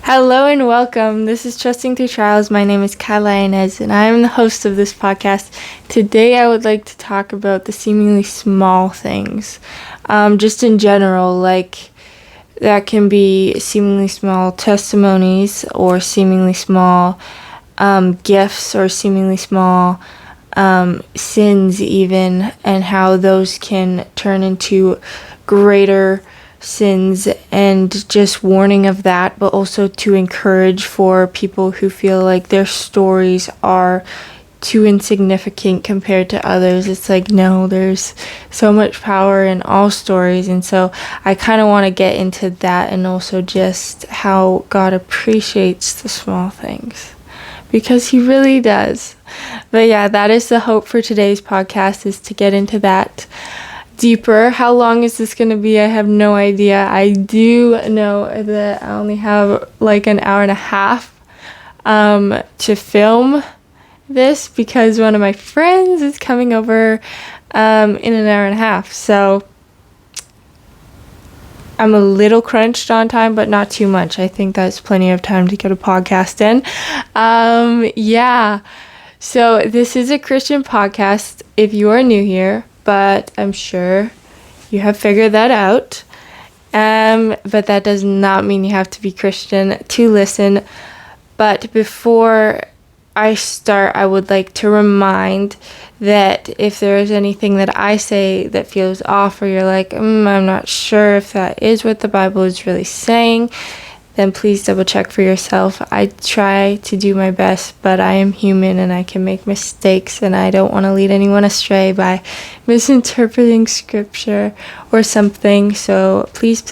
Hello and welcome. This is Trusting Through Trials. My name is Kyla Inez, and I am the host of this podcast. Today, I would like to talk about the seemingly small things, just in general, like that can be seemingly small testimonies or seemingly small gifts or seemingly small sins even, and how those can turn into greater sins, and just warning of that, but also to encourage for people who feel like their stories are too insignificant compared to others. It's like, no, there's so much power in all stories. And so I kind of want to get into that, and also just how God appreciates the small things, because he really does. But yeah, that is the hope for today's podcast, is to get into that deeper. How long is this going to be? I have no idea. I do know that I only have like an hour and a half to film this, because one of my friends is coming over in an hour and a half. So I'm a little crunched on time, but not too much. I think that's plenty of time to get a podcast in. Yeah. So this is a Christian podcast if you are new here, but I'm sure you have figured that out. But that does not mean you have to be Christian to listen. But before I start, I would like to remind that if there is anything that I say that feels off, or you're like, I'm not sure if that is what the Bible is really saying, then please double check for yourself. I try to do my best, but I am human and I can make mistakes, and I don't want to lead anyone astray by misinterpreting scripture or something. So please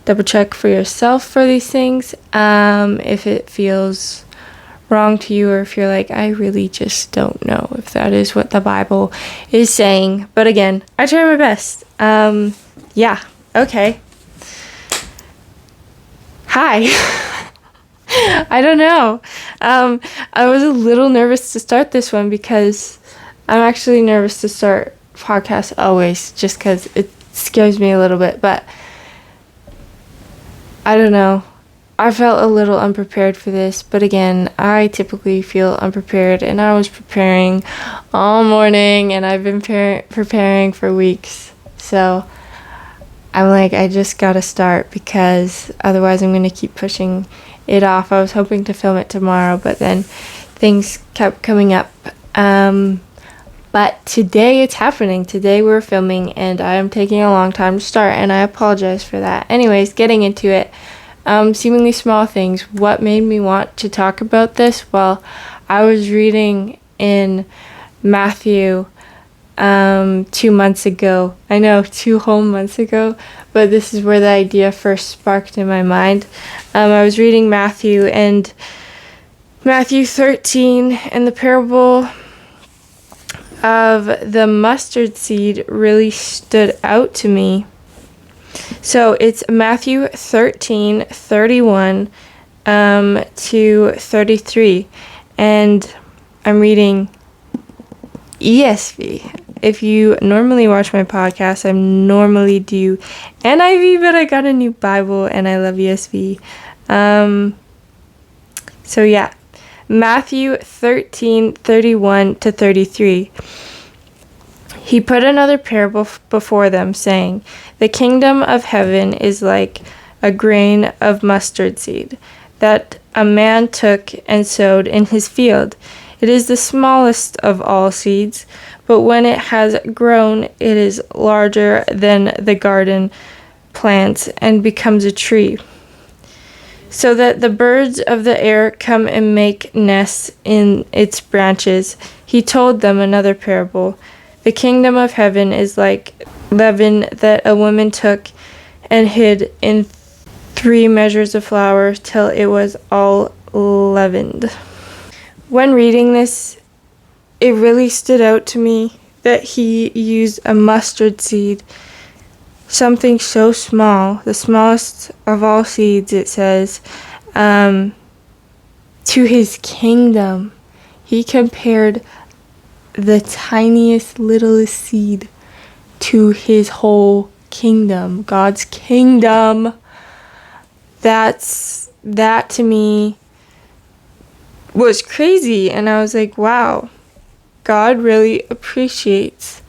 double check for yourself for these things. If it feels wrong to you, or if you're like, I really just don't know if that is what the Bible is saying. But again, I try my best. Yeah, okay. Hi. I don't know. I was a little nervous to start this one, because I'm actually nervous to start podcasts always, just because it scares me a little bit. But I don't know. I felt a little unprepared for this, but again, I typically feel unprepared, and I was preparing all morning, and I've been preparing for weeks. So I'm like, I just gotta start, because otherwise I'm gonna keep pushing it off. I was hoping to film it tomorrow, but then things kept coming up. But today it's happening. Today we're filming, and I am taking a long time to start, and I apologize for that. Anyways, getting into it. Seemingly small things. What made me want to talk about this? Well, I was reading in Matthew 2 months ago. I know, 2 whole months ago, but this is where the idea first sparked in my mind. I was reading Matthew 13, and the parable of the mustard seed really stood out to me. So it's Matthew 13:31 to 33, and I'm reading ESV. If you normally watch my podcast, I normally do NIV, but I got a new Bible, and I love ESV. So yeah, Matthew 13:31 to 33. He put another parable before them, saying, "The kingdom of heaven is like a grain of mustard seed that a man took and sowed in his field. It is the smallest of all seeds, but when it has grown, it is larger than the garden plants and becomes a tree, so that the birds of the air come and make nests in its branches." He told them another parable. "The kingdom of heaven is like leaven that a woman took and hid in 3 measures of flour till it was all leavened." When reading this, it really stood out to me that he used a mustard seed, something so small, the smallest of all seeds, it says, to his kingdom. He compared the tiniest, littlest seed to his whole kingdom, God's kingdom. that to me was crazy. And I was like, wow, God really appreciates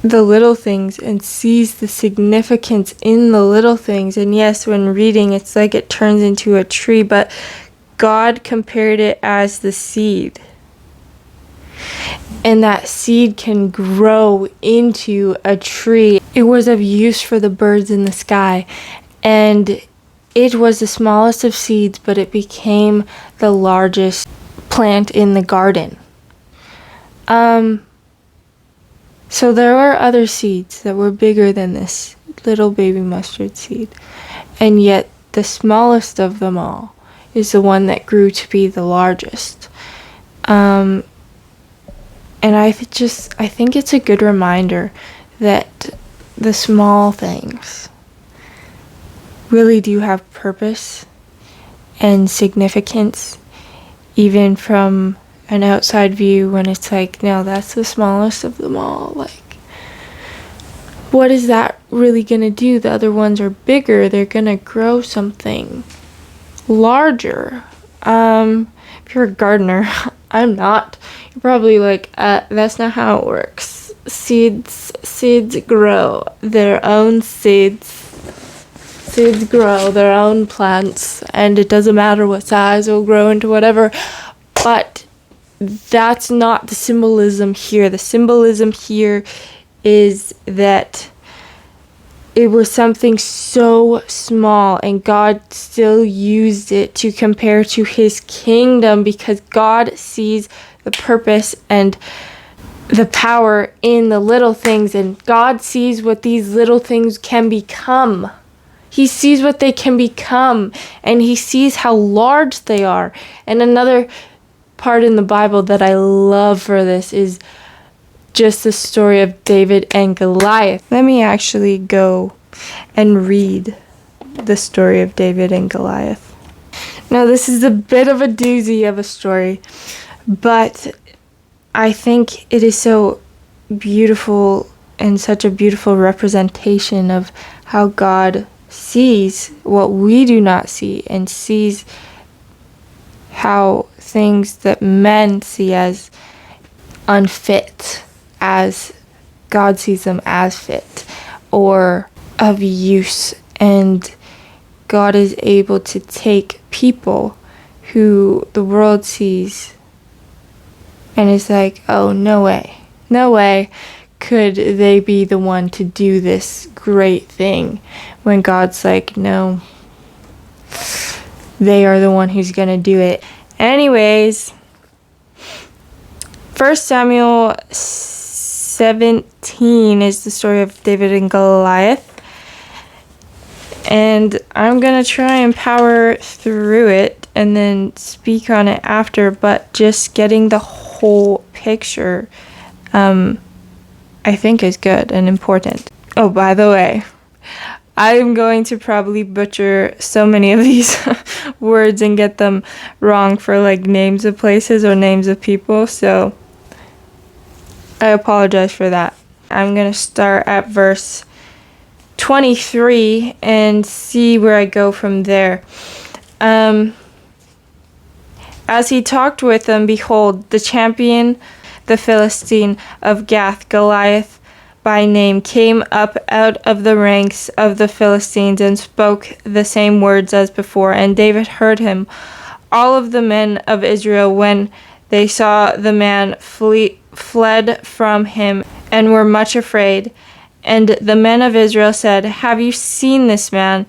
the little things and sees the significance in the little things. And yes, when reading, it's like it turns into a tree, but God compared it as the seed. And that seed can grow into a tree. It was of use for the birds in the sky. And it was the smallest of seeds, but it became the largest plant in the garden. So there were other seeds that were bigger than this little baby mustard seed. And yet the smallest of them all is the one that grew to be the largest. And I think it's a good reminder that the small things really do have purpose and significance, even from an outside view, when it's like, no, that's the smallest of them all. Like, what is that really going to do? The other ones are bigger. They're going to grow something larger. If you're a gardener, I'm not. You're probably like, that's not how it works. Seeds grow their own seeds. Seeds grow their own plants, and it doesn't matter what size, it'll grow into whatever. But that's not the symbolism here. The symbolism here is that it was something so small, and God still used it to compare to his kingdom, because God sees the purpose and the power in the little things, and God sees what these little things can become. He sees what they can become, and he sees how large they are. And another part in the Bible that I love for this is just the story of David and Goliath. Let me actually go and read the story of David and Goliath. Now, this is a bit of a doozy of a story, but I think it is so beautiful and such a beautiful representation of how God sees what we do not see, and sees how things that men see as unfit, as God sees them as fit or of use. And God is able to take people who the world sees and is like, oh, no way could they be the one to do this great thing, when God's like, no, they are the one who's gonna do it. Anyways, 1 Samuel 17 is the story of David and Goliath, and I'm gonna try and power through it and then speak on it after, but just getting the whole picture I think is good and important. Oh, by the way, I'm going to probably butcher so many of these words and get them wrong for like names of places or names of people, so I apologize for that. I'm going to start at verse 23 and see where I go from there. As he talked with them, behold, the champion, the Philistine of Gath, Goliath by name, came up out of the ranks of the Philistines and spoke the same words as before. And David heard him. All of the men of Israel, when they saw the man, fled from him and were much afraid. And the men of Israel said, have you seen this man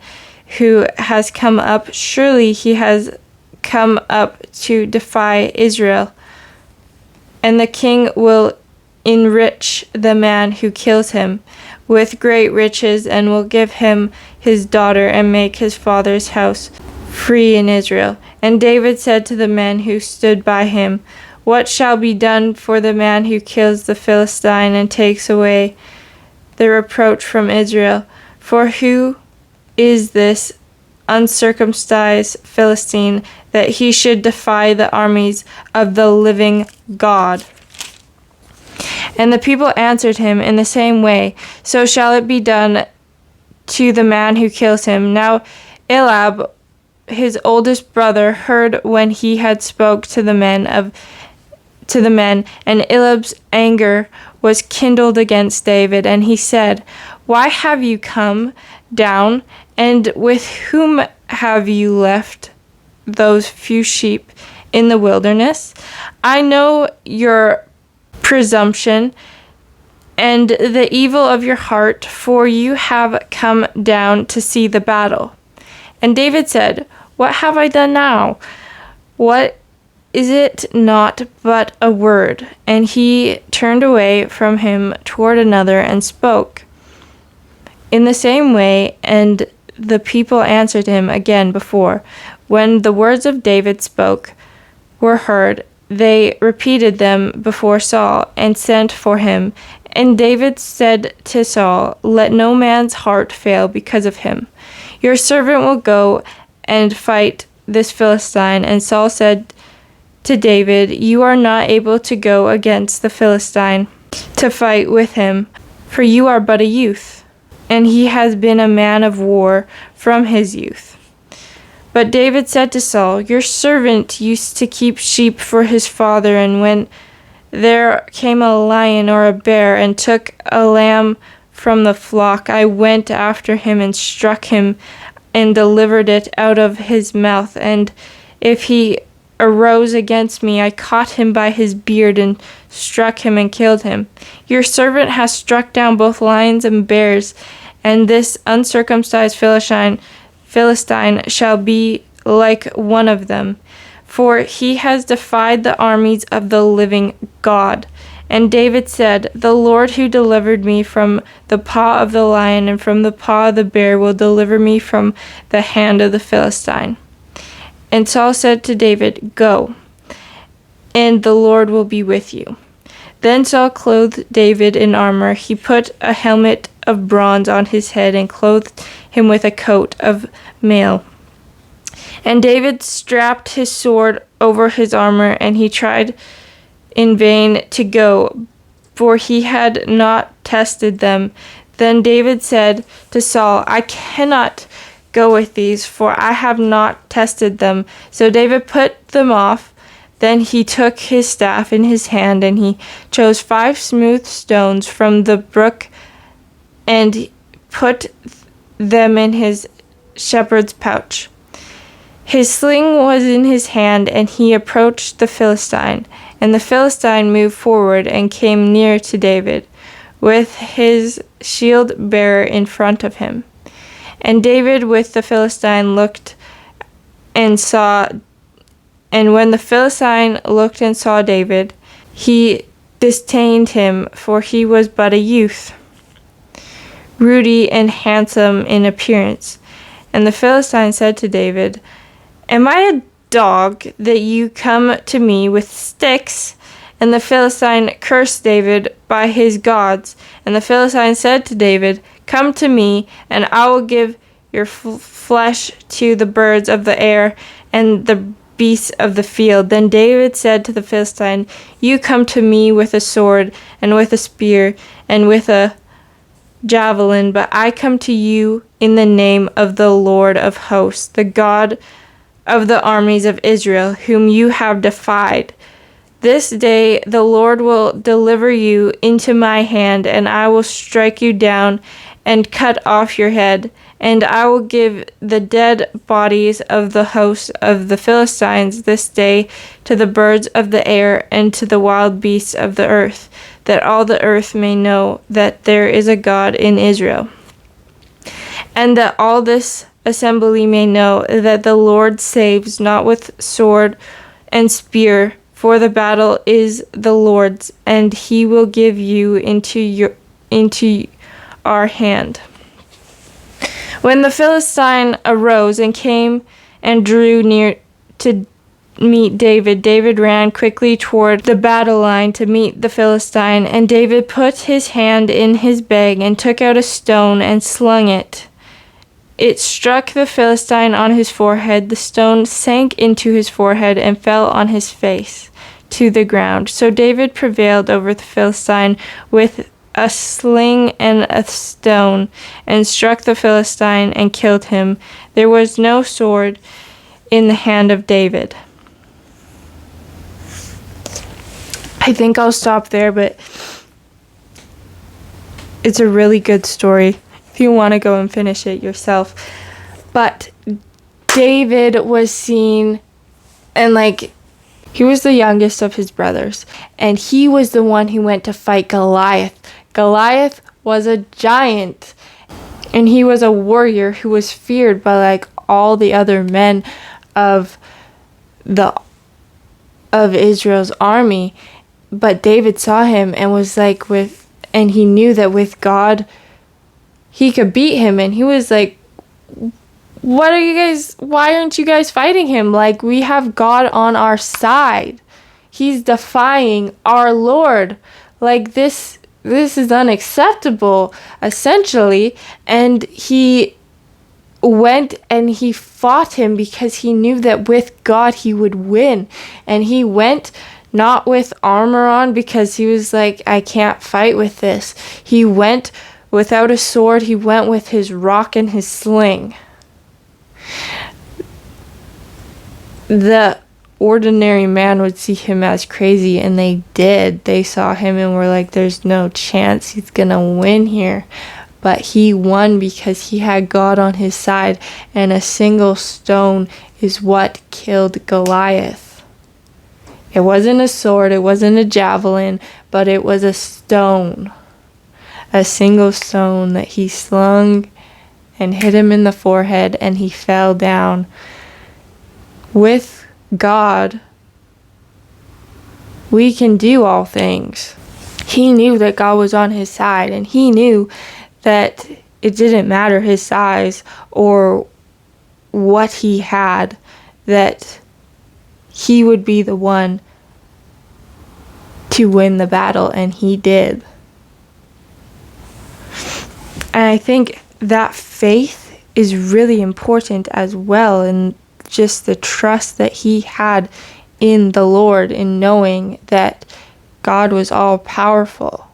who has come up? Surely he has come up to defy Israel. And the king will enrich the man who kills him with great riches, and will give him his daughter, and make his father's house free in Israel. And David said to the men who stood by him, what shall be done for the man who kills the Philistine and takes away the reproach from Israel? For who is this uncircumcised Philistine, that he should defy the armies of the living God? And the people answered him in the same way, so shall it be done to the man who kills him. Now Eliab, his oldest brother, heard when he had spoke to the men, and Eliab's anger was kindled against David, and he said, "Why have you come down, and with whom have you left those few sheep in the wilderness? I know your presumption and the evil of your heart, for you have come down to see the battle." And David said, "What have I done now? What is it not but a word?" And he turned away from him toward another and spoke in the same way, and the people answered him again before. When the words of David spoke were heard, they repeated them before Saul and sent for him. And David said to Saul, "Let no man's heart fail because of him. Your servant will go and fight this Philistine." And Saul said to David, "You are not able to go against the Philistine to fight with him, for you are but a youth, and he has been a man of war from his youth." But David said to Saul, "Your servant used to keep sheep for his father, and when there came a lion or a bear and took a lamb from the flock, I went after him and struck him and delivered it out of his mouth. And if he arose against me, I caught him by his beard and struck him and killed him. Your servant has struck down both lions and bears, and this uncircumcised Philistine shall be like one of them, for he has defied the armies of the living God." And David said, "The Lord who delivered me from the paw of the lion and from the paw of the bear will deliver me from the hand of the Philistine." And Saul said to David, "Go, and the Lord will be with you." Then Saul clothed David in armor. He put a helmet of bronze on his head and clothed him with a coat of mail. And David strapped his sword over his armor, and he tried in vain to go, for he had not tested them. Then David said to Saul, "I cannot go with these, for I have not tested them." So David put them off. Then he took his staff in his hand, and he chose 5 smooth stones from the brook and put them in his shepherd's pouch. His sling was in his hand, and he approached the Philistine. And the Philistine moved forward and came near to David, with his shield bearer in front of him. And David with the Philistine looked and saw, and when the Philistine looked and saw David, he disdained him, for he was but a youth, ruddy and handsome in appearance. And the Philistine said to David, "Am I a dog that you come to me with sticks?" And the Philistine cursed David by his gods. And the Philistine said to David, "Come to me, and I will give your flesh to the birds of the air and the beasts of the field." Then David said to the Philistine, "You come to me with a sword and with a spear and with a javelin, but I come to you in the name of the Lord of hosts, the God of the armies of Israel, whom you have defied. This day the Lord will deliver you into my hand, and I will strike you down and cut off your head, and I will give the dead bodies of the hosts of the Philistines this day to the birds of the air and to the wild beasts of the earth, that all the earth may know that there is a God in Israel, and that all this assembly may know that the Lord saves not with sword and spear, for the battle is the Lord's, and he will give you into our hand." When the Philistine arose and came and drew near to meet David, David ran quickly toward the battle line to meet the Philistine. And David put his hand in his bag and took out a stone and slung it. It struck the Philistine on his forehead. The stone sank into his forehead and fell on his face to the ground. So David prevailed over the Philistine with a sling and a stone, and struck the Philistine and killed him. There was no sword in the hand of David. I think I'll stop there, but it's a really good story if you want to go and finish it yourself. But David was seen, and he was the youngest of his brothers, and he was the one who went to fight Goliath. Goliath was a giant, and he was a warrior who was feared by all the other men of Israel's army. But David saw him and was and he knew that with God he could beat him, and he was like, why aren't you guys fighting him? We have God on our side. He's defying our Lord. This is unacceptable, essentially. And he went and he fought him because he knew that with God he would win. And he went not with armor on because he was like, I can't fight with this. He went without a sword. He went with his rock and his sling. The ordinary man would see him as crazy, and they did. They saw him and were like, there's no chance he's gonna win here. But he won because he had God on his side, and a single stone is what killed Goliath. It wasn't a sword, it wasn't a javelin, but it was a stone. A single stone that he slung and hit him in the forehead, and he fell down. With God, we can do all things. He knew that God was on his side, and he knew that it didn't matter his size or what he had, that he would be the one to win the battle, and he did. And I think that faith is really important as well, and just the trust that he had in the Lord, in knowing that God was all powerful.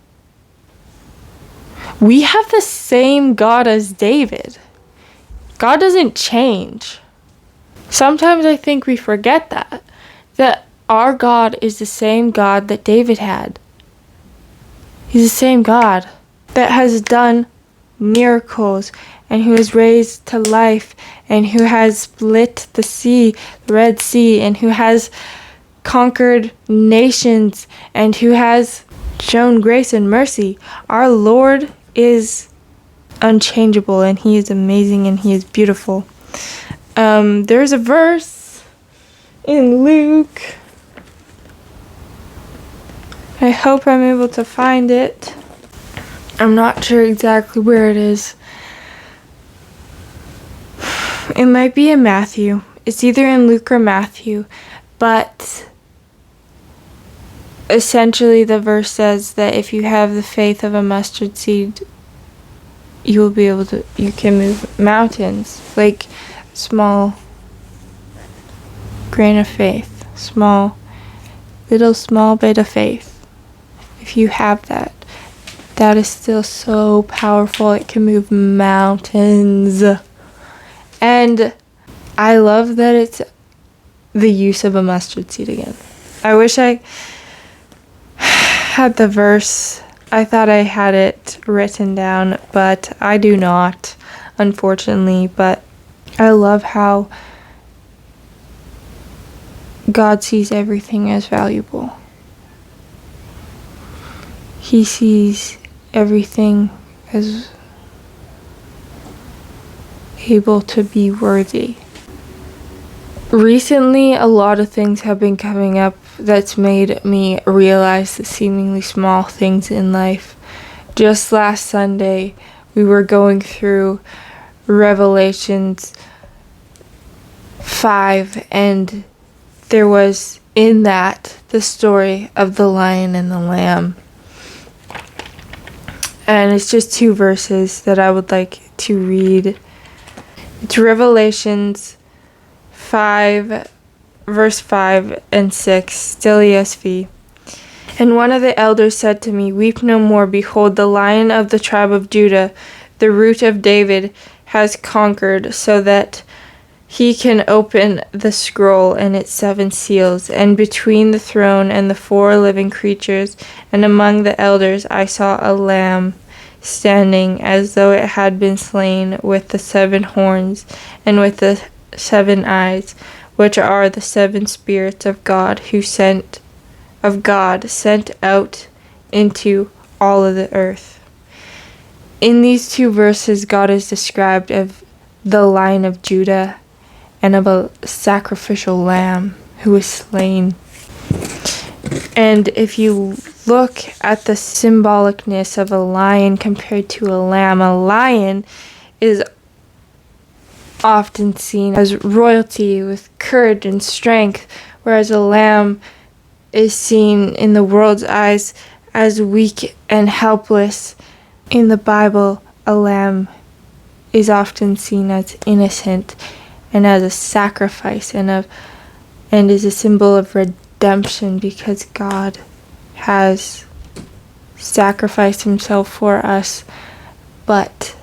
We have the same God as David. God doesn't change. Sometimes I think we forget that our God is the same God that David had. He's the same God that has done miracles, and who has raised to life, and who has split the sea, the Red Sea, and who has conquered nations, and who has shown grace and mercy. Our Lord is unchangeable, and he is amazing, and he is beautiful. There's a verse in Luke. I hope I'm able to find it. I'm not sure exactly where it is. It might be in Matthew. It's either in Luke or Matthew. But essentially the verse says that if you have the faith of a mustard seed, you can move mountains. Small grain of faith. Small bit of faith. If you have that, that is still so powerful. It can move mountains. And I love that it's the use of a mustard seed again. I wish I had the verse. I thought I had it written down, but I do not, unfortunately. But I love how God sees everything as valuable. He sees everything as able to be worthy. Recently, a lot of things have been coming up that's made me realize the seemingly small things in life. Just last Sunday, we were going through Revelations 5, and there was in that the story of the lion and the lamb. And it's just 2 verses that I would like to read. It's Revelations 5, verse 5 and 6, still ESV. And one of the elders said to me, "Weep no more. Behold, the Lion of the tribe of Judah, the Root of David, has conquered, so that he can open the scroll and its 7 seals." And between the throne and the 4 living creatures, and among the elders, I saw a lamb standing as though it had been slain, with the 7 horns and with the 7 eyes, which are the 7 spirits of God sent out into all of the earth. In these 2 verses, God is described as the Lion of Judah and of a sacrificial lamb who was slain. And if you look at the symbolicness of a lion compared to a lion is often seen as royalty with courage and strength, whereas a lamb is seen in the world's eyes as weak and helpless. In the Bible, a lamb is often seen as innocent and as a sacrifice and is a symbol of redemption, because God has sacrificed himself for us, but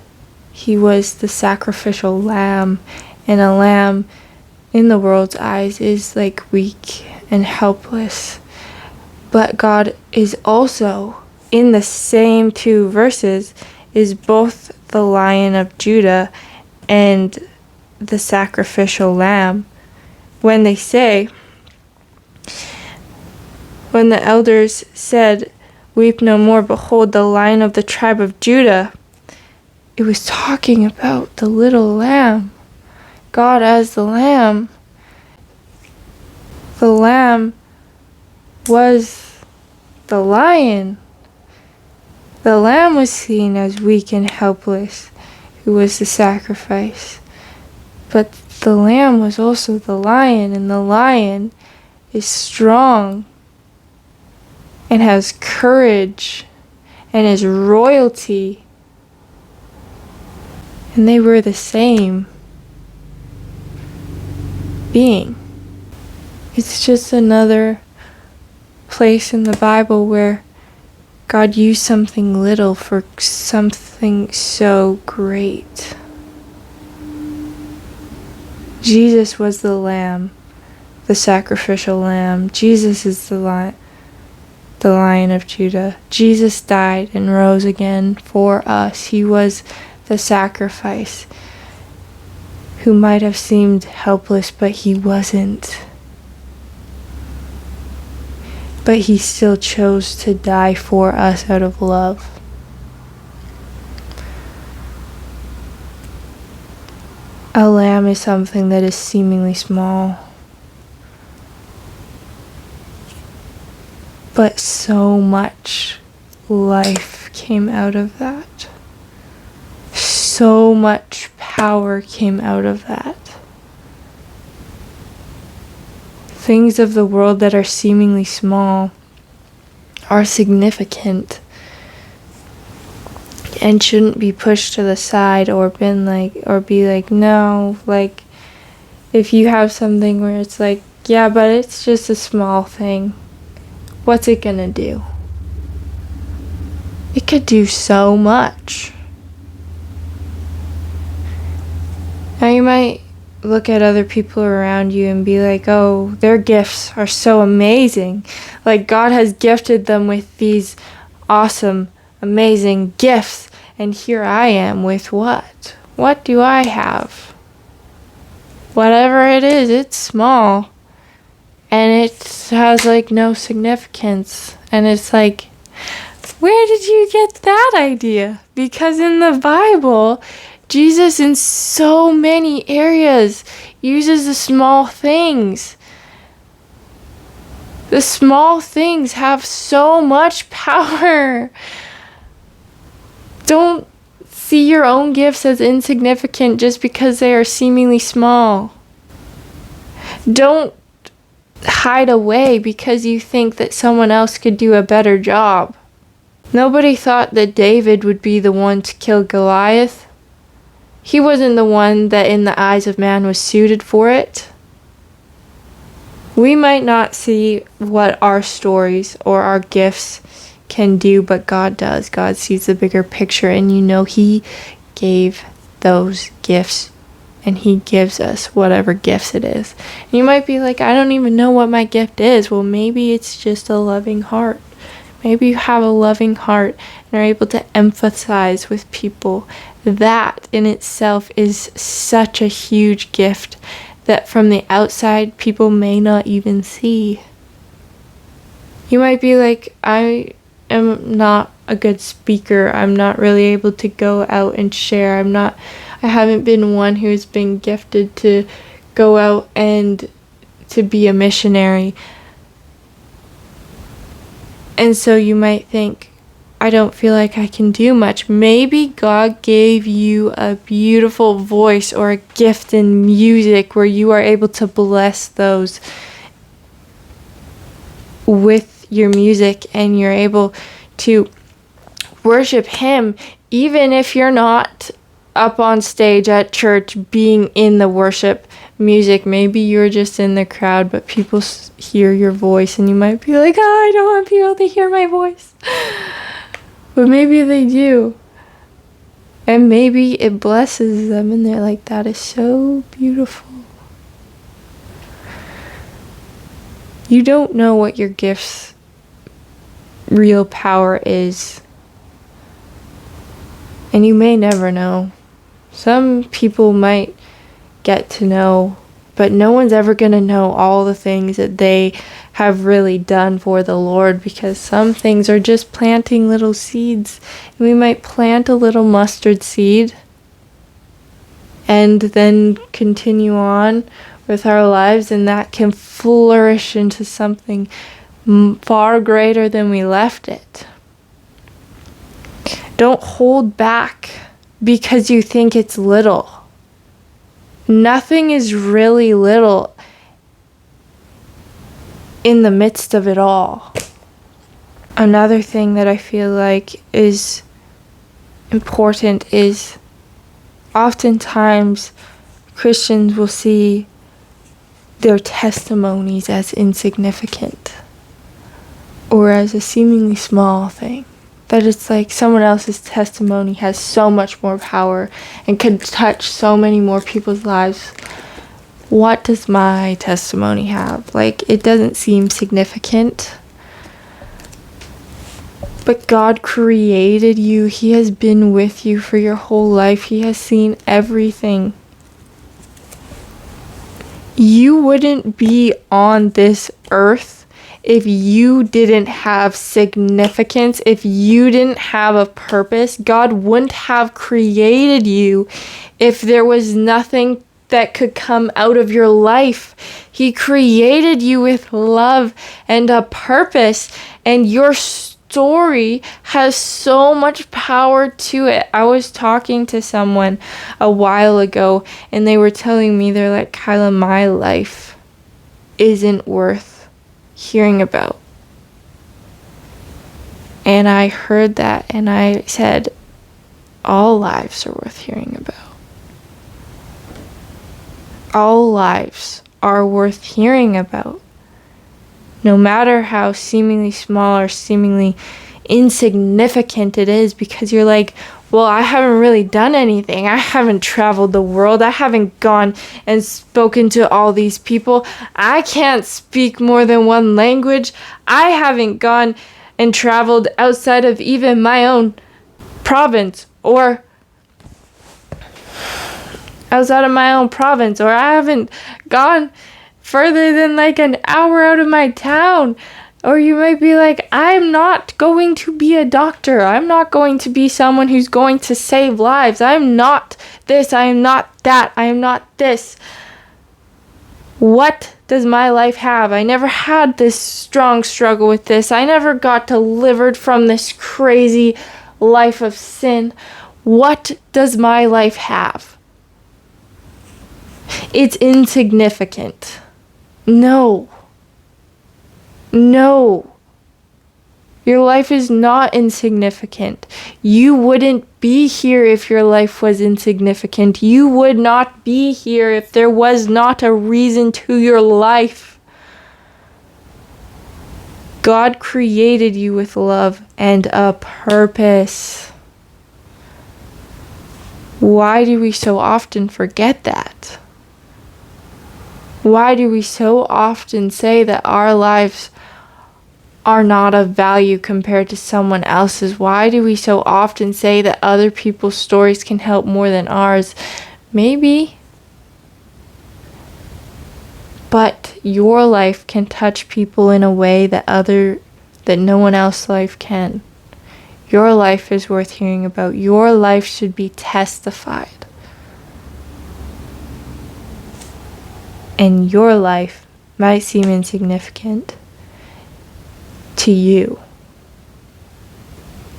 he was the sacrificial lamb, and a lamb in the world's eyes is like weak and helpless. But God is also, in the same 2 verses, is both the Lion of Judah and the sacrificial lamb. When the elders said, "Weep no more, behold, the Lion of the tribe of Judah," it was talking about the little lamb. God as the lamb. The lamb was the lion. The lamb was seen as weak and helpless, who was the sacrifice. But the lamb was also the lion, and the lion is strong and has courage and is royalty. And they were the same being. It's just another place in the Bible where God used something little for something so great. Jesus was the lamb, the sacrificial lamb. Jesus is the Lion of Judah. Jesus died and rose again for us. He was the sacrifice who might have seemed helpless, but he wasn't. But he still chose to die for us out of love. A lamb is something that is seemingly small, but so much life came out of that. So much power came out of that. Things of the world that are seemingly small are significant and shouldn't be pushed to the side or be like, no, like if you have something where it's like, yeah, but it's just a small thing, what's it gonna do? It could do so much. Now you might look at other people around you and be like, oh, their gifts are so amazing. Like God has gifted them with these awesome, amazing gifts. And here I am with what? What do I have? Whatever it is, it's small. And it has like no significance. And it's like, where did you get that idea? Because in the Bible, Jesus in so many areas uses the small things. The small things have so much power. Don't see your own gifts as insignificant just because they are seemingly small. Don't hide away because you think that someone else could do a better job. Nobody thought that David would be the one to kill Goliath. He wasn't the one that in the eyes of man was suited for it. We might not see what our stories or our gifts can do, but God does. God sees the bigger picture, and He gave those gifts, and He gives us whatever gifts it is. And you might be like, I don't even know what my gift is. Well, maybe it's just a loving heart. Maybe you have a loving heart and are able to empathize with people. That in itself is such a huge gift that from the outside people may not even see. You might be like, I am not a good speaker. I'm not really able to go out and share. I haven't been one who's been gifted to go out and to be a missionary. And so you might think, I don't feel like I can do much. Maybe God gave you a beautiful voice or a gift in music where you are able to bless those with your music, and you're able to worship Him even if you're not up on stage at church being in the worship music. Maybe you're just in the crowd, but people hear your voice, and you might be like, I don't want people to hear my voice. But maybe they do. And maybe it blesses them, and they're like, that is so beautiful. You don't know what your gift's real power is. And you may never know. Some people might get to know, but no one's ever going to know all the things that they have really done for the Lord, because some things are just planting little seeds. We might plant a little mustard seed and then continue on with our lives, and that can flourish into something far greater than we left it. Don't hold back because you think it's little. Nothing is really little in the midst of it all. Another thing that I feel like is important is oftentimes Christians will see their testimonies as insignificant or as a seemingly small thing. That it's like someone else's testimony has so much more power and can touch so many more people's lives. What does my testimony have? Like, it doesn't seem significant. But God created you. He has been with you for your whole life. He has seen everything. You wouldn't be on this earth if you didn't have significance, if you didn't have a purpose. God wouldn't have created you if there was nothing that could come out of your life. He created you with love and a purpose, and your story has so much power to it. I was talking to someone a while ago, and they were telling me, they're like, Kyla, my life isn't worth hearing about. And I heard that, and I said, all lives are worth hearing about. All lives are worth hearing about. No matter how seemingly small or seemingly insignificant it is, because you're like, well, I haven't really done anything. I haven't traveled the world. I haven't gone and spoken to all these people. I can't speak more than one language. I haven't gone and traveled outside of even my own province, or I haven't gone further than like an hour out of my town. Or you might be like, I'm not going to be a doctor. I'm not going to be someone who's going to save lives. I'm not this. I am not that. I am not this. What does my life have? I never had this strong struggle with this. I never got delivered from this crazy life of sin. What does my life have? It's insignificant. No. Your life is not insignificant. You wouldn't be here if your life was insignificant. You would not be here if there was not a reason to your life. God created you with love and a purpose. Why do we so often forget that? Why do we so often say that our lives are not of value compared to someone else's? Why do we so often say that other people's stories can help more than ours? Maybe. But your life can touch people in a way that no one else's life can. Your life is worth hearing about. Your life should be testified. And your life might seem insignificant to you,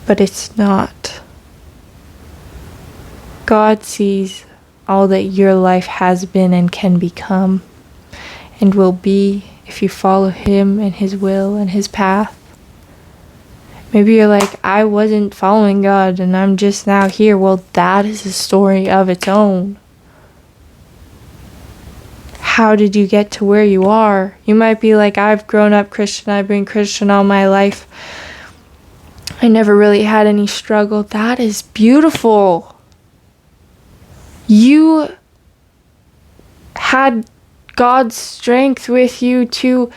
but it's not. God sees all that your life has been and can become and will be if you follow Him and His will and His path. Maybe you're like, I wasn't following God and I'm just now here. Well, that is a story of its own. How did you get to where you are? You might be like, I've grown up Christian. I've been Christian all my life. I never really had any struggle. That is beautiful. You had God's strength with you to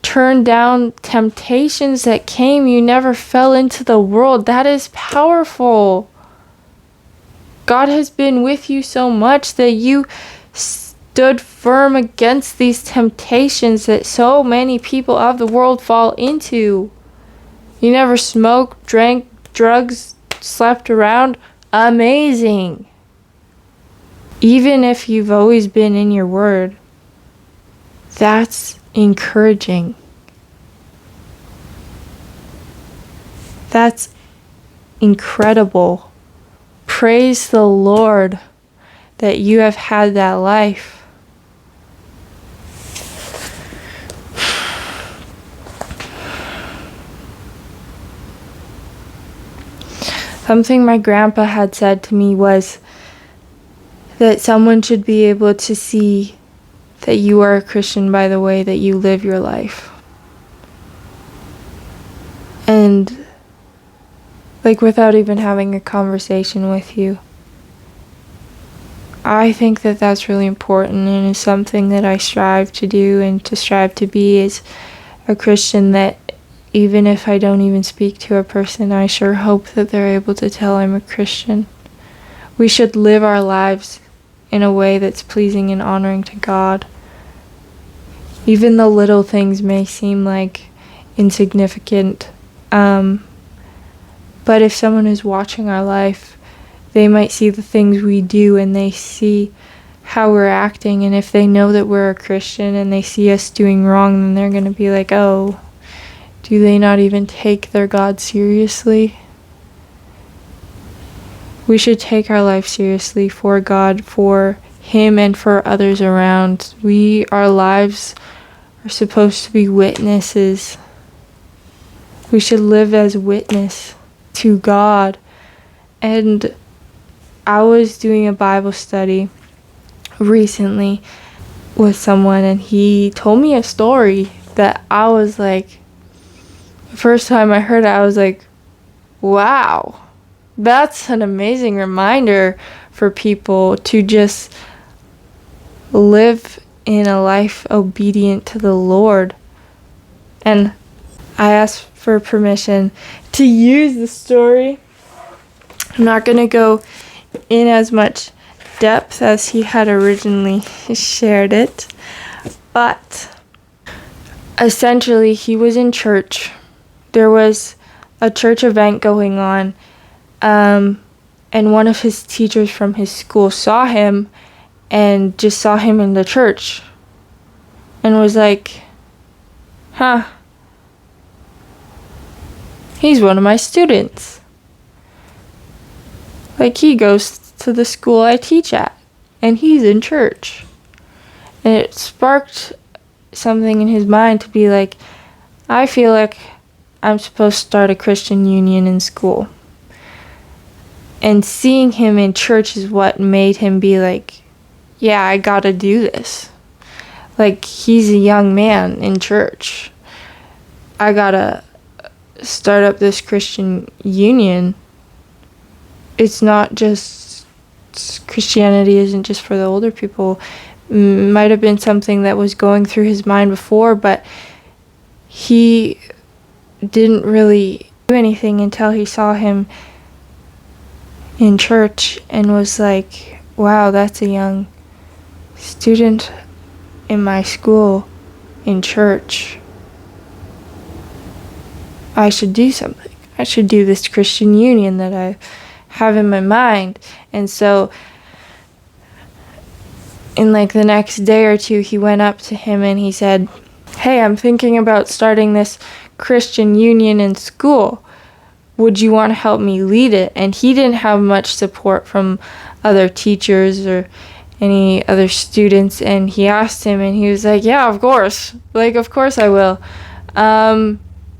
turn down temptations that came. You never fell into the world. That is powerful. God has been with you so much that you stood firm against these temptations that so many people of the world fall into. You never smoked, drank, drugs, slept around. Amazing. Even if you've always been in your word, that's encouraging. That's incredible. Praise the Lord that you have had that life. Something my grandpa had said to me was that someone should be able to see that you are a Christian by the way that you live your life. And without even having a conversation with you. I think that that's really important and is something that I strive to do and to strive to be as a Christian, that even if I don't even speak to a person, I sure hope that they're able to tell I'm a Christian. We should live our lives in a way that's pleasing and honoring to God. Even the little things may seem like insignificant, but if someone is watching our life, they might see the things we do and they see how we're acting, and if they know that we're a Christian and they see us doing wrong, then they're going to be like, oh, do they not even take their God seriously? We should take our life seriously for God, for Him, and for others around. Our lives are supposed to be witnesses. We should live as witness to God. And I was doing a Bible study recently with someone, and he told me a story that I was like, the first time I heard it, I was like, wow, that's an amazing reminder for people to just live in a life obedient to the Lord. And I asked for permission to use the story. I'm not going to go in as much depth as he had originally shared it, but essentially he was in church. There was a church event going on, and one of his teachers from his school saw him and just saw him in the church and was like, he's one of my students. He goes to the school I teach at, and he's in church. And it sparked something in his mind to be like, I feel like I'm supposed to start a Christian union in school. And seeing him in church is what made him be like, yeah, I gotta do this. He's a young man in church. I gotta start up this Christian union. It's not just, Christianity isn't just for the older people. Might have been something that was going through his mind before, but he didn't really do anything until he saw him in church and was like, wow, that's a young student in my school in church. I should do something. I should do this Christian union that I have in my mind. And so in like the next day or two, he went up to him and he said, hey, I'm thinking about starting this Christian union in school. Would you want to help me lead it? And he didn't have much support from other teachers or any other students. And he asked him and he was like, yeah, of course. Like, of course I will.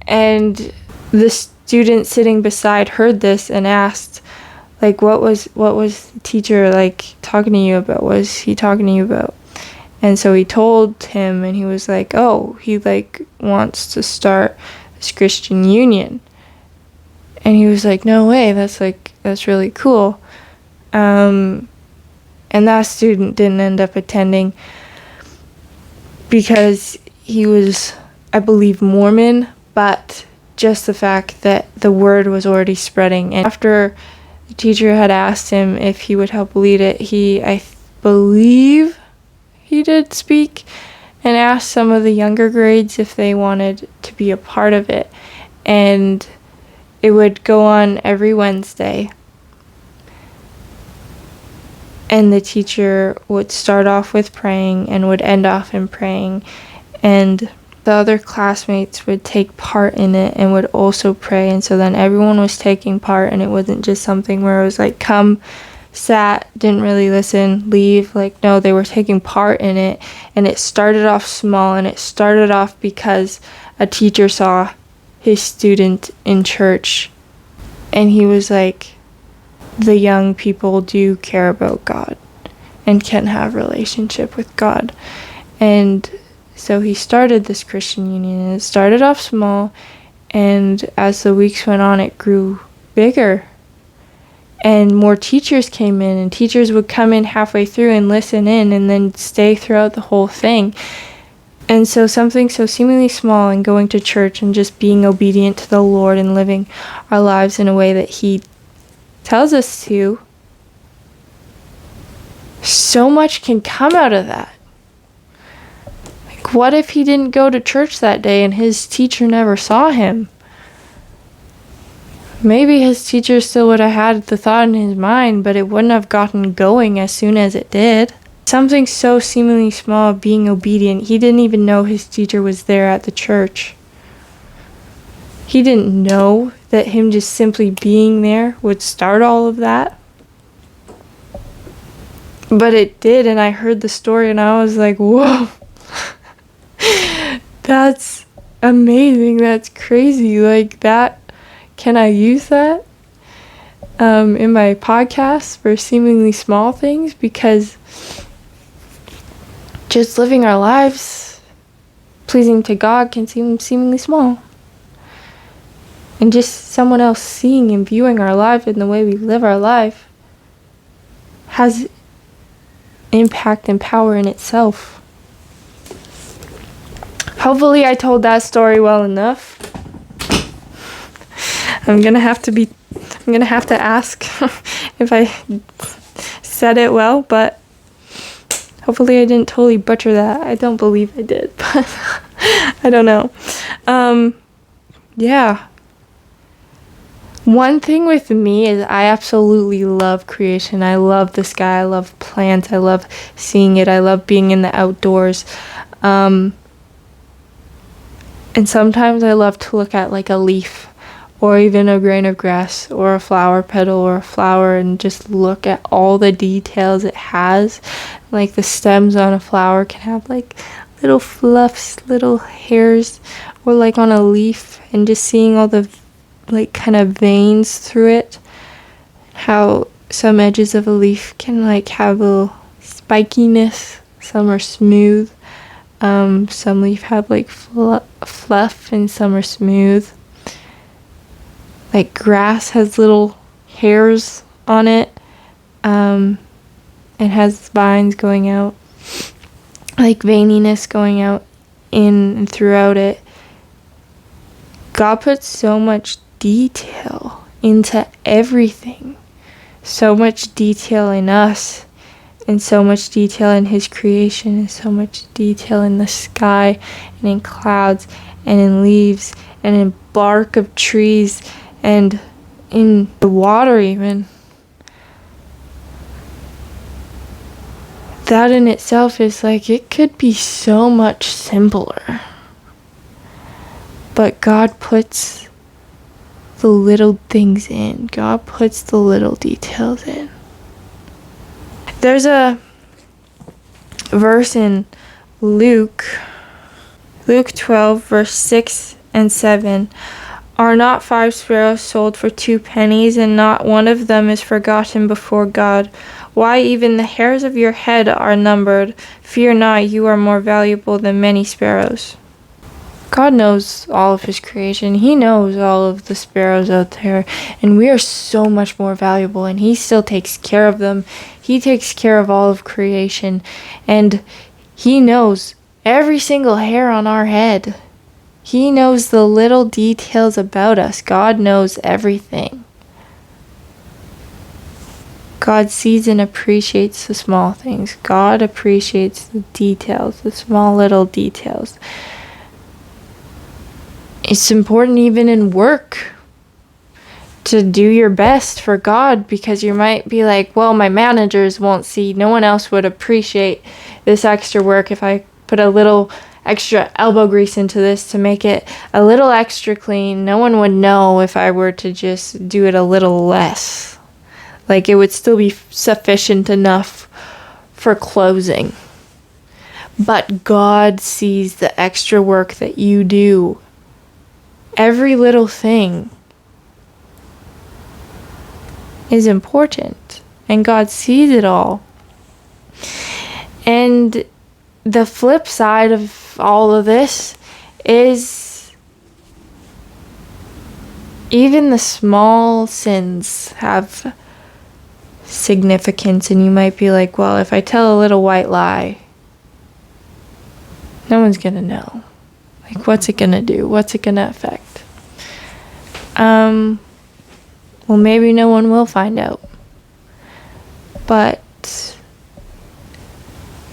And the student sitting beside heard this and asked, like, what was the teacher like talking to you about? What was he talking to you about? And so he told him, and he was like, oh, he like wants to start this Christian union. And he was like, no way, that's really cool. And that student didn't end up attending because he was, I believe, Mormon, but just the fact that the word was already spreading. And after the teacher had asked him if he would help lead it, I believe he did speak and asked some of the younger grades if they wanted to be a part of it. And it would go on every Wednesday. And the teacher would start off with praying and would end off in praying. And the other classmates would take part in it and would also pray. And so then everyone was taking part, and it wasn't just something where it was like, come, sat, didn't really listen, leave. Like, no, they were taking part in it. And it started off small, and it started off because a teacher saw his student in church, and he was like, the young people do care about God and can have relationship with God. And so he started this Christian union, and it started off small, and as the weeks went on, it grew bigger. And more teachers came in, and teachers would come in halfway through and listen in and then stay throughout the whole thing. And so something so seemingly small, and going to church and just being obedient to the Lord and living our lives in a way that he tells us to, so much can come out of that. Like, what if he didn't go to church that day and his teacher never saw him? Maybe his teacher still would have had the thought in his mind, but it wouldn't have gotten going as soon as it did. Something so seemingly small, being obedient. He didn't even know his teacher was there at the church. He didn't know that him just simply being there would start all of that. But it did, and I heard the story and I was like, whoa. That's amazing. That's crazy. Like, that, can I use that in my podcast for seemingly small things? Because just living our lives pleasing to God can seem seemingly small. And just someone else seeing and viewing our life and the way we live our life has impact and power in itself. Hopefully I told that story well enough. I'm gonna have to ask if I said it well, but hopefully I didn't totally butcher that. I don't believe I did, but I don't know. Yeah. One thing with me is I absolutely love creation. I love the sky. I love plants. I love seeing it. I love being in the outdoors. And sometimes I love to look at like a leaf or even a grain of grass or a flower petal or a flower and just look at all the details it has. Like the stems on a flower can have like little fluffs, little hairs, or like on a leaf, and just seeing all the like kind of veins through it. How some edges of a leaf can like have a little spikiness, some are smooth, some leaf have like fluff and some are smooth. Like grass has little hairs on it. It has vines going out, like veininess going out in and throughout it. God puts so much detail into everything. So much detail in us, and so much detail in his creation, and so much detail in the sky, and in clouds, and in leaves, and in bark of trees, and in the water even. That in itself is like, it could be so much simpler. But God puts the little things in. God puts the little details in. There's a verse in Luke 12, verse 6 and 7. Are not 5 sparrows sold for 2 pennies, and not one of them is forgotten before God? Why, even the hairs of your head are numbered. Fear not, you are more valuable than many sparrows. God knows all of his creation. He knows all of the sparrows out there, and we are so much more valuable, and he still takes care of them. He takes care of all of creation, and he knows every single hair on our head. He knows the little details about us. God knows everything. God sees and appreciates the small things. God appreciates the details, the small little details. It's important even in work to do your best for God, because you might be like, well, my managers won't see. No one else would appreciate this extra work if I put a little extra elbow grease into this to make it a little extra clean. No one would know if I were to just do it a little less. Like, it would still be sufficient enough for closing. But God sees the extra work that you do. Every little thing is important, and God sees it all. And the flip side of all of this is even the small sins have significance, and you might be like, well, if I tell a little white lie, no one's gonna know. Like, what's it gonna do? What's it gonna affect? Well, maybe no one will find out, but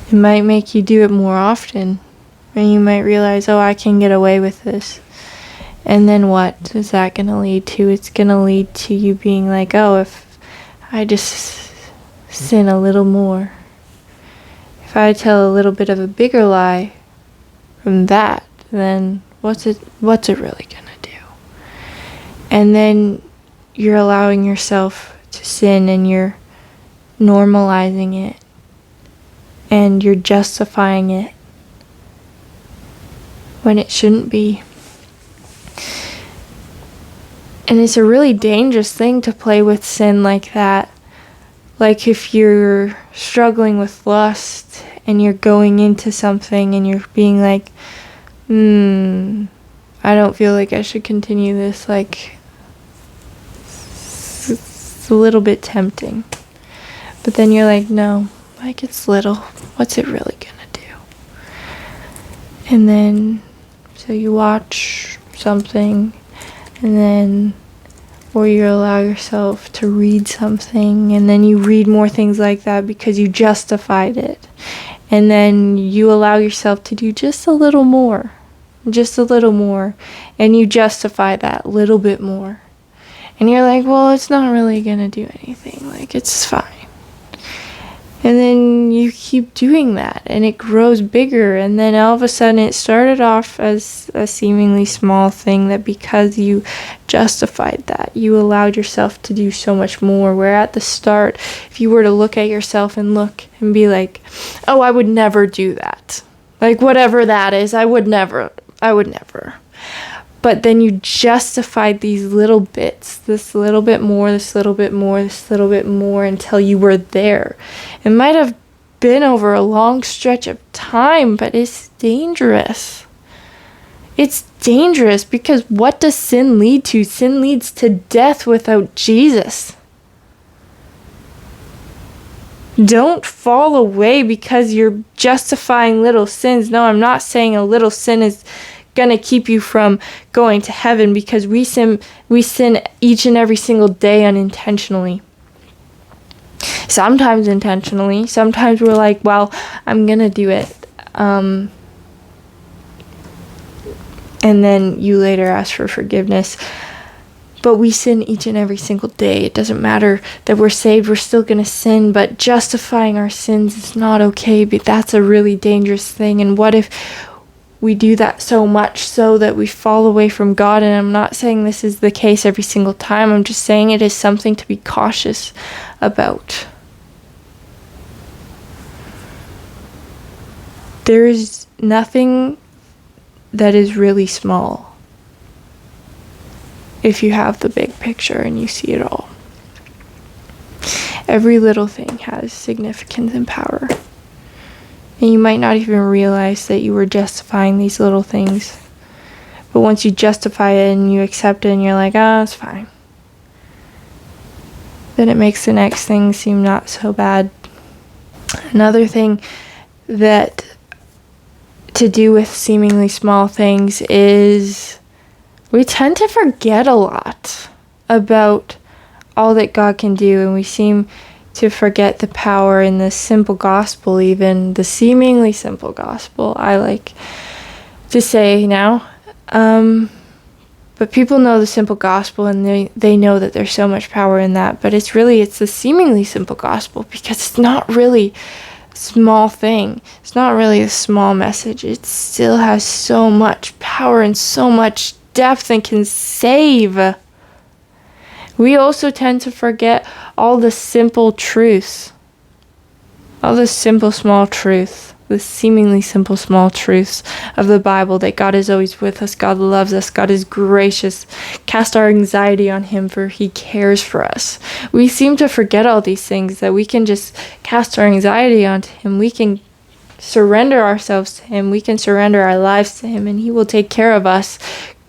it might make you do it more often, and you might realize, oh, I can get away with this. And then what is that going to lead to? It's going to lead to you being like, oh, if I just sin a little more, if I tell a little bit of a bigger lie from that, then what's it really going to do? And then you're allowing yourself to sin, and you're normalizing it, and you're justifying it when it shouldn't be. And it's a really dangerous thing to play with sin like that. Like, if you're struggling with lust and you're going into something and you're being like, I don't feel like I should continue this. Like, it's a little bit tempting. But then you're like, no, like, it's little. What's it really gonna do? And then, so you watch something, and then, or you allow yourself to read something, and then you read more things like that because you justified it. And then you allow yourself to do just a little more, and you justify that little bit more. And you're like, well, it's not really gonna do anything. Like, it's fine. And then you keep doing that, and it grows bigger, and then all of a sudden it started off as a seemingly small thing, that because you justified that, you allowed yourself to do so much more. Where at the start, if you were to look at yourself and be like, oh, I would never do that. Like, whatever that is, I would never. But then you justified these little bits, this little bit more, this little bit more, this little bit more, until you were there. It might have been over a long stretch of time, but it's dangerous. It's dangerous, because what does sin lead to? Sin leads to death without Jesus. Don't fall away because you're justifying little sins. No, I'm not saying a little sin is going to keep you from going to heaven, because we sin each and every single day unintentionally. Sometimes intentionally. Sometimes we're like, well, I'm going to do it. And then you later ask for forgiveness. But we sin each and every single day. It doesn't matter that we're saved, we're still going to sin. But justifying our sins is not okay. But that's a really dangerous thing. And what if we do that so much so that we fall away from God? And I'm not saying this is the case every single time. I'm just saying it is something to be cautious about. There is nothing that is really small if you have the big picture and you see it all. Every little thing has significance and power. And you might not even realize that you were justifying these little things. But once you justify it and you accept it and you're like, it's fine, then it makes the next thing seem not so bad. Another thing that to do with seemingly small things is we tend to forget a lot about all that God can do, and we seem to forget the power in the simple gospel, even the seemingly simple gospel, I like to say now. But people know the simple gospel, and they know that there's so much power in that, but it's the seemingly simple gospel, because it's not really a small thing. It's not really a small message. It still has so much power and so much depth and can save. We also tend to forget all the simple truths, all the simple small truths, the seemingly simple small truths of the Bible, that God is always with us, God loves us, God is gracious. Cast our anxiety on Him, for He cares for us. We seem to forget all these things, that we can just cast our anxiety onto Him. We can surrender ourselves to Him. We can surrender our lives to Him, and He will take care of us.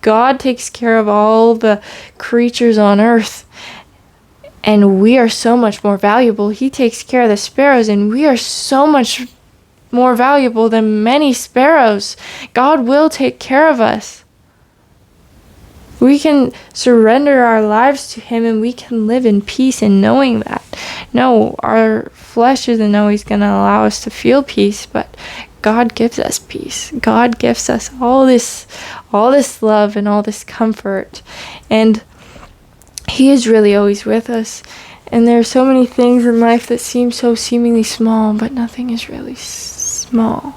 God takes care of all the creatures on earth, and we are so much more valuable. He takes care of the sparrows, and we are so much more valuable than many sparrows. God will take care of us. We can surrender our lives to Him, and we can live in peace in knowing that. No, our flesh isn't always going to allow us to feel peace, but God gives us peace. God gives us all this love and all this comfort. And He is really always with us. And there are so many things in life that seem so seemingly small, but nothing is really small.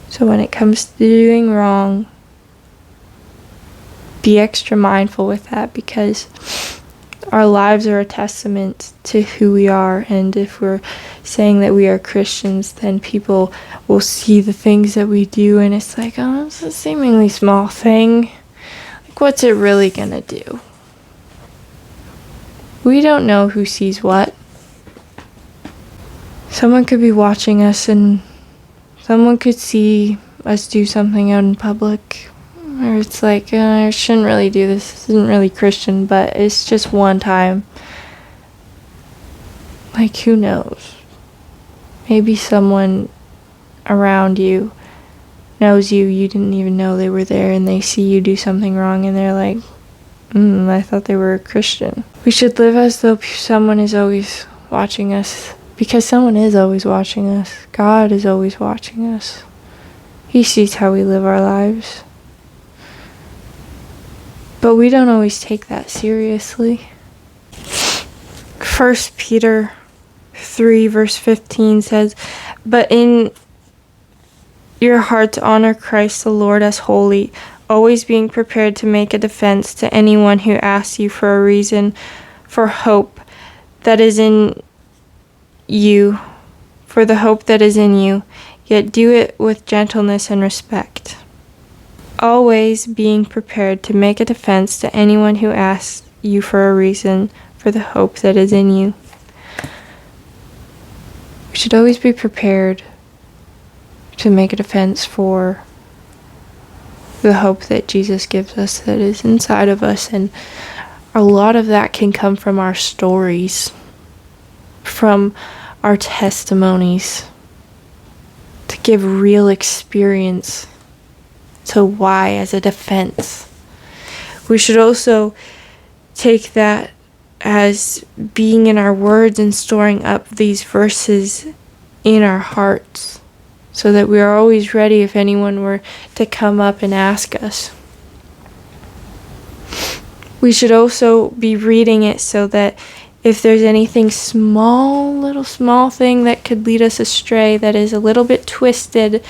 So when it comes to doing wrong, be extra mindful with that, because our lives are a testament to who we are. And if we're saying that we are Christians, then people will see the things that we do, and it's like, it's a seemingly small thing. Like, what's it really gonna do? We don't know who sees what. Someone could be watching us, and someone could see us do something out in public, or it's like, I shouldn't really do this. This isn't really Christian, but it's just one time. Like, who knows? Maybe someone around you knows you didn't even know they were there, and they see you do something wrong, and they're like, I thought they were a Christian. We should live as though someone is always watching us, because someone is always watching us. God is always watching us. He sees how we live our lives. But we don't always take that seriously. 1 Peter 3 verse 15 says, "But in your hearts honor Christ the Lord as holy, always being prepared to make a defense to anyone who asks you for a reason for hope that is in you, for the hope that is in you, yet do it with gentleness and respect. Always being prepared to make a defense to anyone who asks you for a reason for the hope that is in you." We should always be prepared to make a defense for the hope that Jesus gives us that is inside of us. And a lot of that can come from our stories, from our testimonies, to give real experience to why as a defense. We should also take that as being in our words and storing up these verses in our hearts so that we are always ready if anyone were to come up and ask us. We should also be reading it so that if there's anything small thing that could lead us astray, that is a little bit twisted,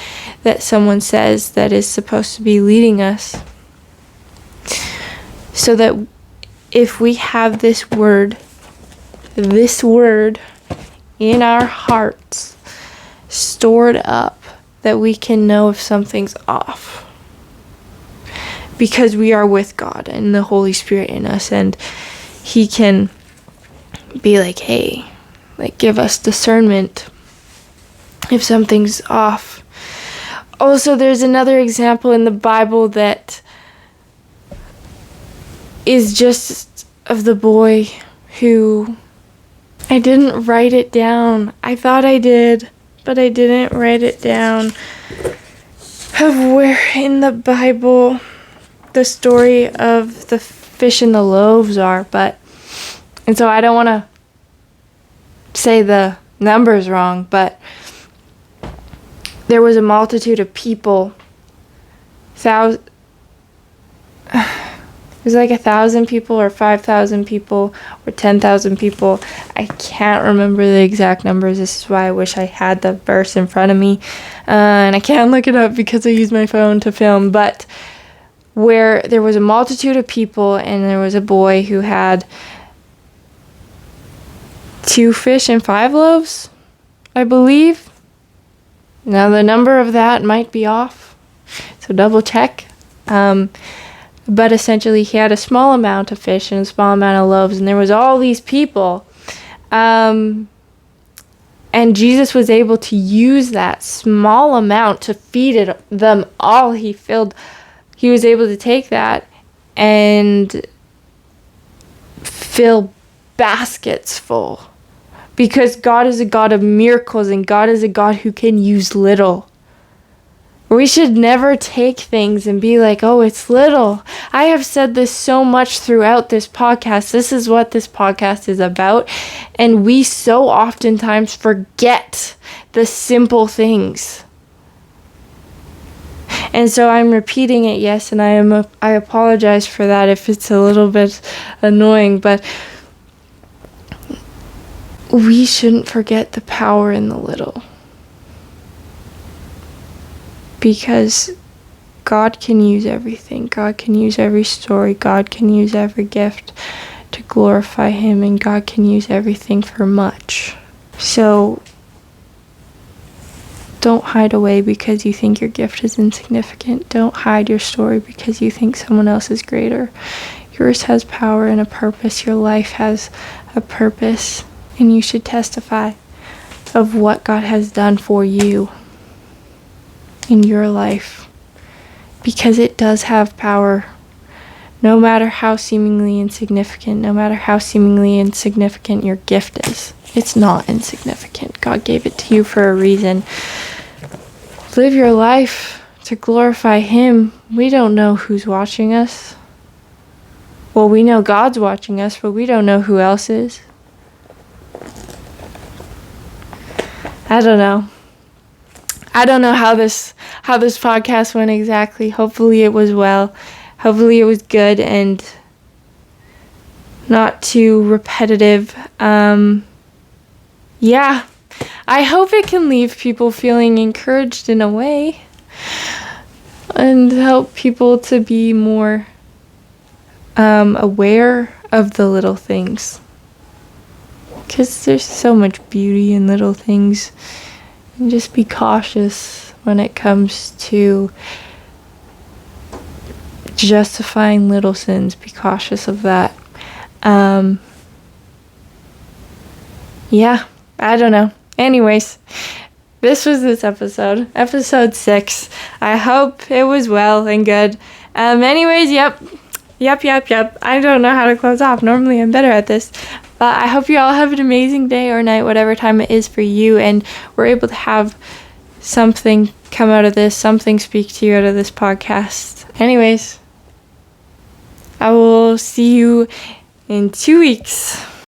that someone says that is supposed to be leading us, so that if we have this word in our hearts stored up, that we can know if something's off. Because we are with God and the Holy Spirit in us, and He can be like, hey, like, give us discernment if something's off. Also, there's another example in the Bible that is just of the boy who, I didn't write it down. I thought I did, but I didn't write it down, of where in the Bible the story of the fish and the loaves are, and so I don't want to say the numbers wrong, but there was a multitude of people, it was like 1,000 people or 5,000 people or 10,000 people. I can't remember the exact numbers. This is why I wish I had the verse in front of me, and I can't look it up because I use my phone to film, but where there was a multitude of people and there was a boy who had 2 fish and 5 loaves, I believe. Now the number of that might be off, so double check. But essentially he had a small amount of fish and a small amount of loaves, and there was all these people. And Jesus was able to use that small amount to feed them all. He was able to take that and fill baskets full, because God is a God of miracles and God is a God who can use little. We should never take things and be like, oh, it's little. I have said this so much throughout this podcast. This is what this podcast is about. And we so oftentimes forget the simple things. And so I'm repeating it, yes, and I apologize for that if it's a little bit annoying, but we shouldn't forget the power in the little. Because God can use everything. God can use every story. God can use every gift to glorify Him, and God can use everything for much. So don't hide away because you think your gift is insignificant. Don't hide your story because you think someone else is greater. Yours has power and a purpose. Your life has a purpose, and you should testify of what God has done for you in your life, because it does have power. No matter how seemingly insignificant your gift is, it's not insignificant. God gave it to you for a reason. Live your life to glorify Him. We don't know who's watching us. Well, we know God's watching us, but we don't know who else is. I don't know how this podcast went exactly. Hopefully it was well. Hopefully it was good and not too repetitive. Yeah. I hope it can leave people feeling encouraged in a way and help people to be more aware of the little things. Because there's so much beauty in little things. And just be cautious when it comes to justifying little sins. Be cautious of that. Yeah, I don't know. Anyways, this was this episode 6. I hope it was well and good. Anyways, yep. I don't know how to close off. Normally I'm better at this. But I hope you all have an amazing day or night, whatever time it is for you, and we're able to have something come out of this, something speak to you out of this podcast. Anyways, I will see you in 2 weeks.